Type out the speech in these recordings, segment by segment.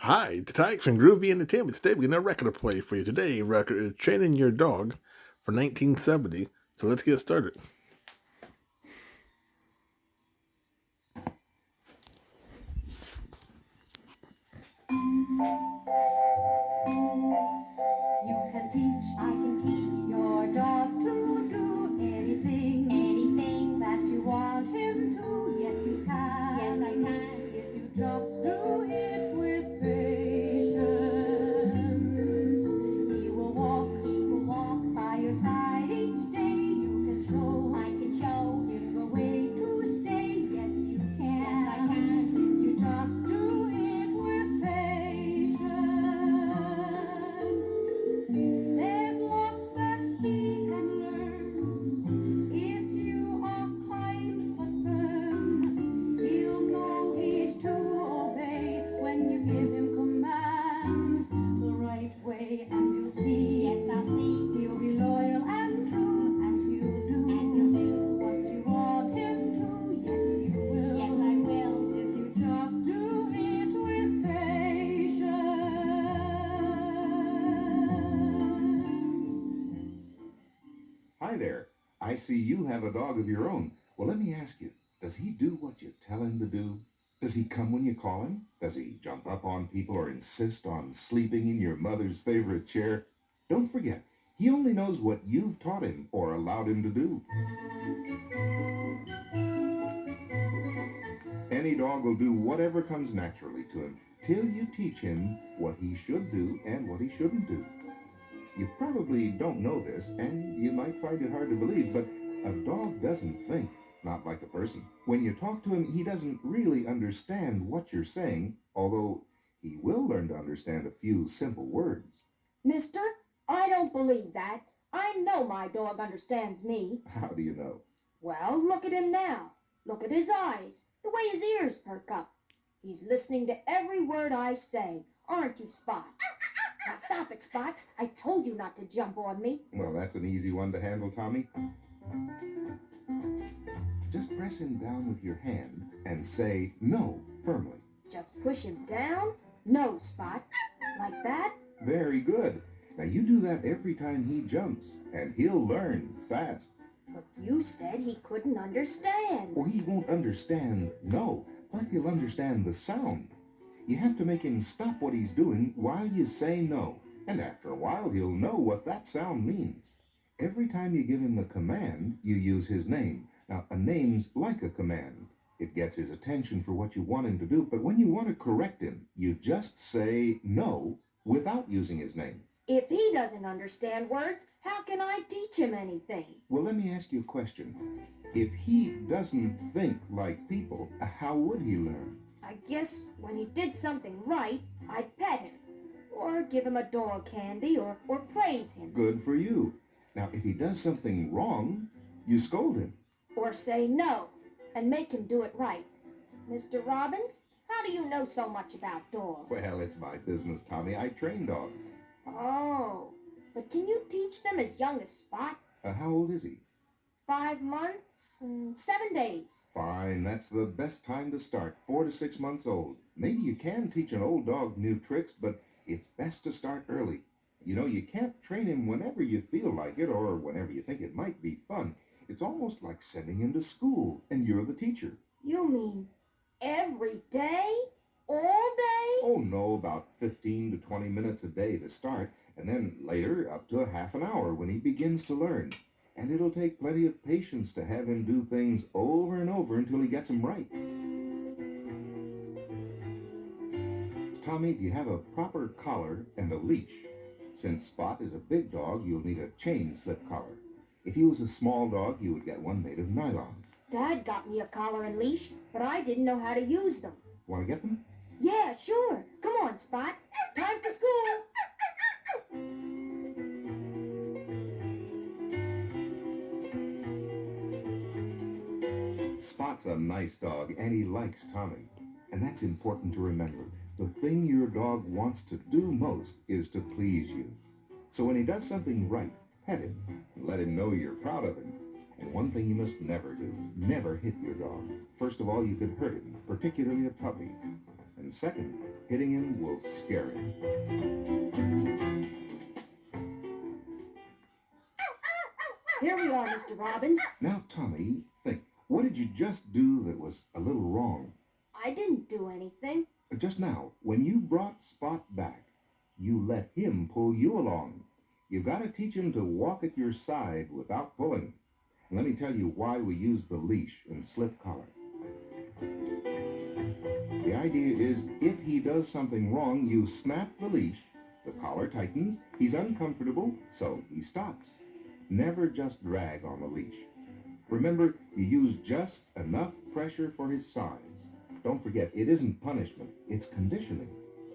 Hi, the Tykes and Groovy Entertainment. Today we got a record to play for you. Today, record is Training Your Dog for 1970. So let's get started. You can teach, I can teach your dog to do anything that you want him to. Yes, you can. Yes, I can. If you just do it with patience, he will walk by your side each day. You can show, I can show him the way to stay. Yes, you can. Yes, I can. If you just do it with patience. There's lots that he can learn if you are kind but firm. He'll know he's to obey when you give him commands the right way, and you'll see. Yes, I'll see. He'll be loyal and true, and he'll do what you want him to. Yes, you will. Yes, I will. If you just do it with patience. Hi there. I see you have a dog of your own. Well, let me ask you, does he do what you tell him to do? Does he come when you call him? Does he jump up on people or insist on sleeping in your mother's favorite chair? Don't forget, he only knows what you've taught him or allowed him to do. Any dog will do whatever comes naturally to him till you teach him what he should do and what he shouldn't do. You probably don't know this, and you might find it hard to believe, but a dog doesn't think, not like a person. When you talk to him, he doesn't really understand what you're saying, although he will learn to understand a few simple words. Mister, I don't believe that. I know my dog understands me. How do you know? Well, look at him now. Look at his eyes, the way his ears perk up. He's listening to every word I say. Aren't you, Spot? Now stop it, Spot. I told you not to jump on me. Well, that's an easy one to handle, Tommy. Just press him down with your hand and say no firmly. Just push him down? No, Spot. Like that? Very good. Now you do that every time he jumps, and he'll learn fast. But you said he couldn't understand. Or he won't understand no, but he'll understand the sound. You have to make him stop what he's doing while you say no, and after a while he'll know what that sound means. Every time you give him a command, you use his name. Now, a name's like a command. It gets his attention for what you want him to do, but when you want to correct him, you just say no without using his name. If he doesn't understand words, how can I teach him anything? Well, let me ask you a question. If he doesn't think like people, how would he learn? I guess when he did something right, I'd pet him. Or give him a dog candy, or praise him. Good for you. Now, if he does something wrong, you scold him. Or say no, and make him do it right. Mr. Robbins, how do you know so much about dogs? Well, it's my business, Tommy. I train dogs. Oh, but can you teach them as young as Spot? How old is he? 5 months and 7 days. Fine, that's the best time to start, 4 to 6 months old. Maybe you can teach an old dog new tricks, but it's best to start early. You know, you can't train him whenever you feel like it or whenever you think it might be fun. It's almost like sending him to school, and you're the teacher. You mean every day? All day? Oh, no, about 15 to 20 minutes a day to start, and then later up to a half an hour when he begins to learn. And it'll take plenty of patience to have him do things over and over until he gets them right. Tommy, do you have a proper collar and a leash? Since Spot is a big dog, you'll need a chain slip collar. If he was a small dog, you would get one made of nylon. Dad got me a collar and leash, but I didn't know how to use them. Want to get them? Yeah, sure. Come on, Spot. Time for school. Spot's a nice dog, and he likes Tommy. And that's important to remember. The thing your dog wants to do most is to please you. So when he does something right, pet him and let him know you're proud of him. And one thing you must never do, never hit your dog. First of all, you could hurt him, particularly a puppy. And second, Hitting him will scare him. Here we are, Mr. Robbins. Now, Tommy, think. What did you just do that was a little wrong? I didn't do anything. Just now, when you brought Spot back, you let him pull you along. You've got to teach him to walk at your side without pulling. And let me tell you why we use the leash and slip collar. The idea is if he does something wrong, you snap the leash, the collar tightens, he's uncomfortable, so he stops. Never just drag on the leash. Remember, you use just enough pressure for his size. Don't forget, it isn't punishment, it's conditioning.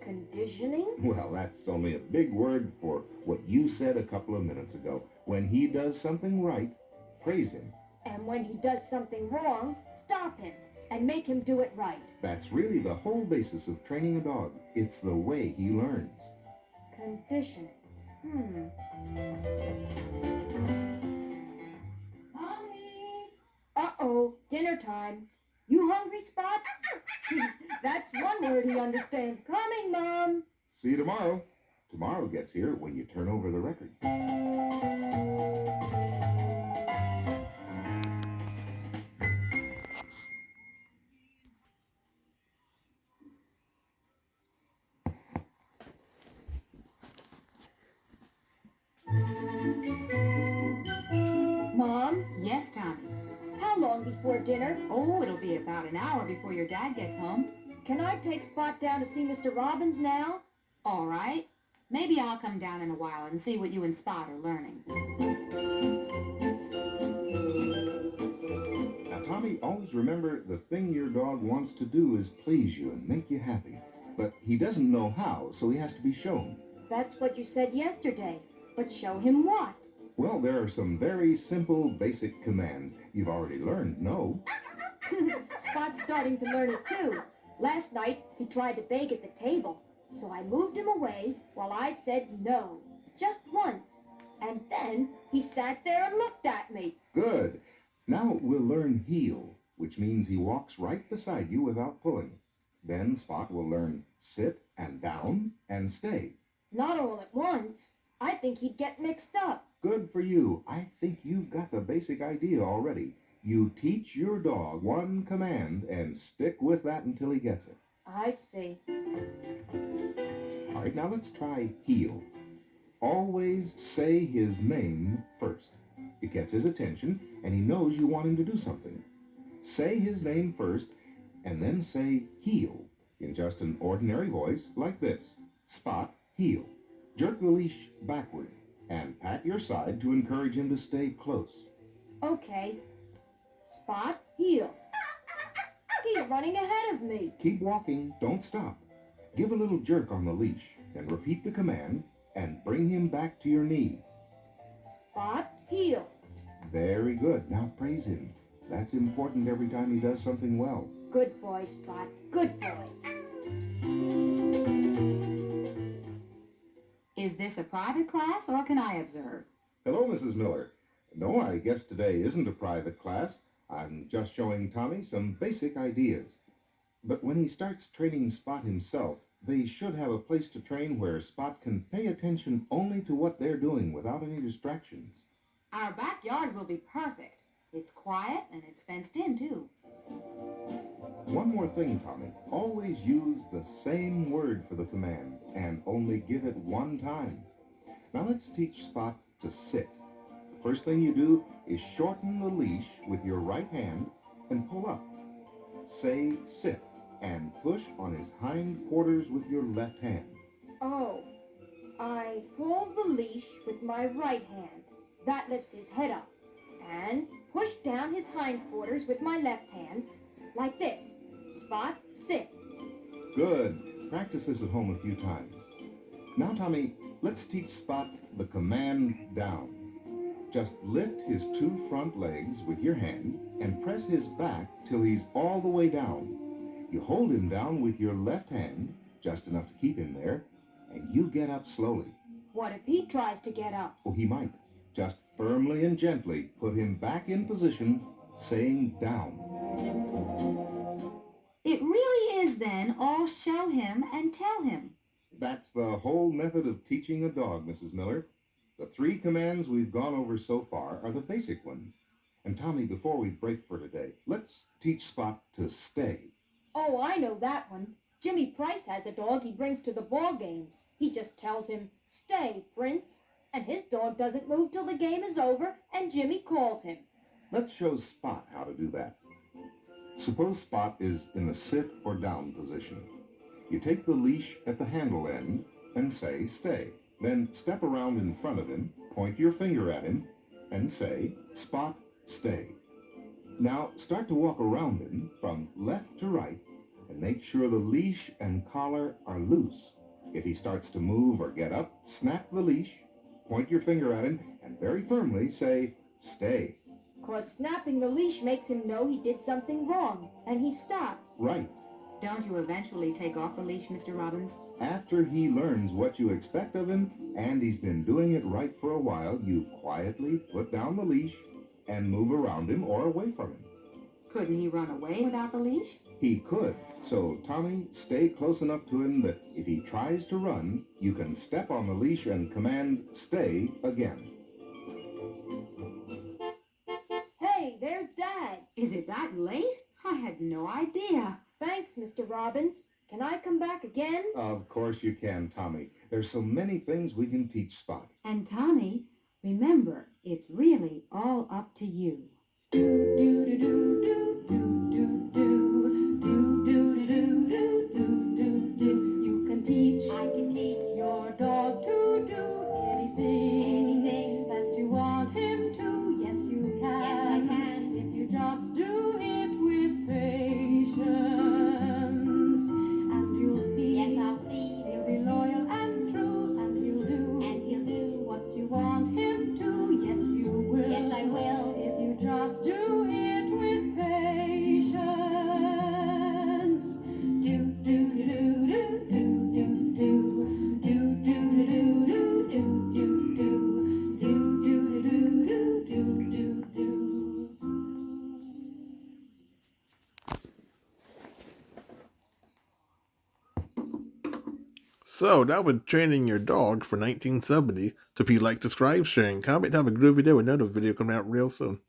Conditioning? Well, that's only a big word for what you said a couple of minutes ago. When he does something right, praise him. And when he does something wrong, stop him and make him do it right. That's really the whole basis of training a dog. It's the way he learns. Conditioning. Mommy! Uh-oh, dinner time. You hungry, Spot? That's one word he understands. Coming, Mom. See you tomorrow. Tomorrow gets here when you turn over the record. Mom, Yes, Tommy. how long before dinner? Oh, it'll be about an hour before your dad gets home. Can I take Spot down to see Mr. Robbins now? All right. Maybe I'll come down in a while and see what you and Spot are learning. Now, Tommy, always remember the thing your dog wants to do is please you and make you happy. But he doesn't know how, so he has to be shown. That's what you said yesterday. But show him what? Well, there are some very simple, basic commands. You've already learned no. Spot's starting to learn it too. Last night, he tried to beg at the table, so I moved him away while I said no, just once. And then he sat there and looked at me. Good. Now we'll learn heel, which means he walks right beside you without pulling. Then Spot will learn sit and down and stay. Not all at once. I think he'd get mixed up. Good for you. I think you've got the basic idea already. You teach your dog one command and stick with that until he gets it. I see. All right, now let's try heel. Always say his name first. It gets his attention, and he knows you want him to do something. Say his name first, and then say heel in just an ordinary voice like this. Spot, heel. Jerk the leash backward and pat your side to encourage him to stay close. Okay. Spot, heel. He's running ahead of me. Keep walking, don't stop. Give a little jerk on the leash and repeat the command and bring him back to your knee. Spot, heel. Very good. Now praise him. That's important every time he does something well. Good boy, Spot. Good boy. Is this a private class or can I observe? Hello, Mrs. Miller. No, I guess today isn't a private class. I'm just showing Tommy some basic ideas. But when he starts training Spot himself, they should have a place to train where Spot can pay attention only to what they're doing without any distractions. Our backyard will be perfect. It's quiet and it's fenced in, too. One more thing, Tommy. Always use the same word for the command and only give it one time. Now let's teach Spot to sit. The first thing you do is shorten the leash with your right hand and pull up. Say sit and push on his hind quarters with your left hand. Oh, I pull the leash with my right hand. That lifts his head up. And push down his hindquarters with my left hand, like this. Spot, sit. Good. Practice this at home a few times. Now, Tommy, let's teach Spot the command down. Just lift his two front legs with your hand and press his back till he's all the way down. You hold him down with your left hand, just enough to keep him there, and you get up slowly. What if he tries to get up? Oh, he might. Just firmly and gently put him back in position, saying down. It really is is then all show him and tell him. That's the whole method of teaching a dog, Mrs. Miller. The 3 commands we've gone over so far are the basic ones. And Tommy, before we break for today, let's teach Spot to stay. Oh, I know that one. Jimmy Price has a dog he brings to the ball games. He just tells him, "Stay, Prince." And his dog doesn't move till the game is over and Jimmy calls him. Let's show Spot how to do that. Suppose Spot is in the sit or down position. You take the leash at the handle end and say, "Stay." Then step around in front of him, point your finger at him, and say, "Spot, stay." Now start to walk around him from left to right and make sure the leash and collar are loose. If he starts to move or get up, snap the leash, point your finger at him, and very firmly say, "Stay." 'Cause snapping the leash makes him know he did something wrong, and he stops. Right. Don't you eventually take off the leash, Mr. Robbins? After he learns what you expect of him, and he's been doing it right for a while, you quietly put down the leash and move around him or away from him. Couldn't he run away without the leash? He could, so Tommy, stay close enough to him that if he tries to run, you can step on the leash and command "Stay" again. Hey, there's Dad. Is it that late? I had no idea. Thanks, Mr. Robbins. Can I come back again? Of course you can, Tommy. There's so many things we can teach Spot. And Tommy, remember, it's really all up to you. Do do do do do do do do do do do do do do do. You can teach, I can teach your dog to do anything that you want him to. Yes, you can. Yes, I can. If you just do it with patience, and you'll see. Yes, I'll see. He'll be loyal and true, and he'll do what you want him to. Yes, you will. Yes, I will. If you just do it with patience. Do do do do do do do do do do do do do do do do do do do do. So that was training your dog for 1970. So if you like, subscribe, share, and comment, have a groovy day with another video coming out real soon.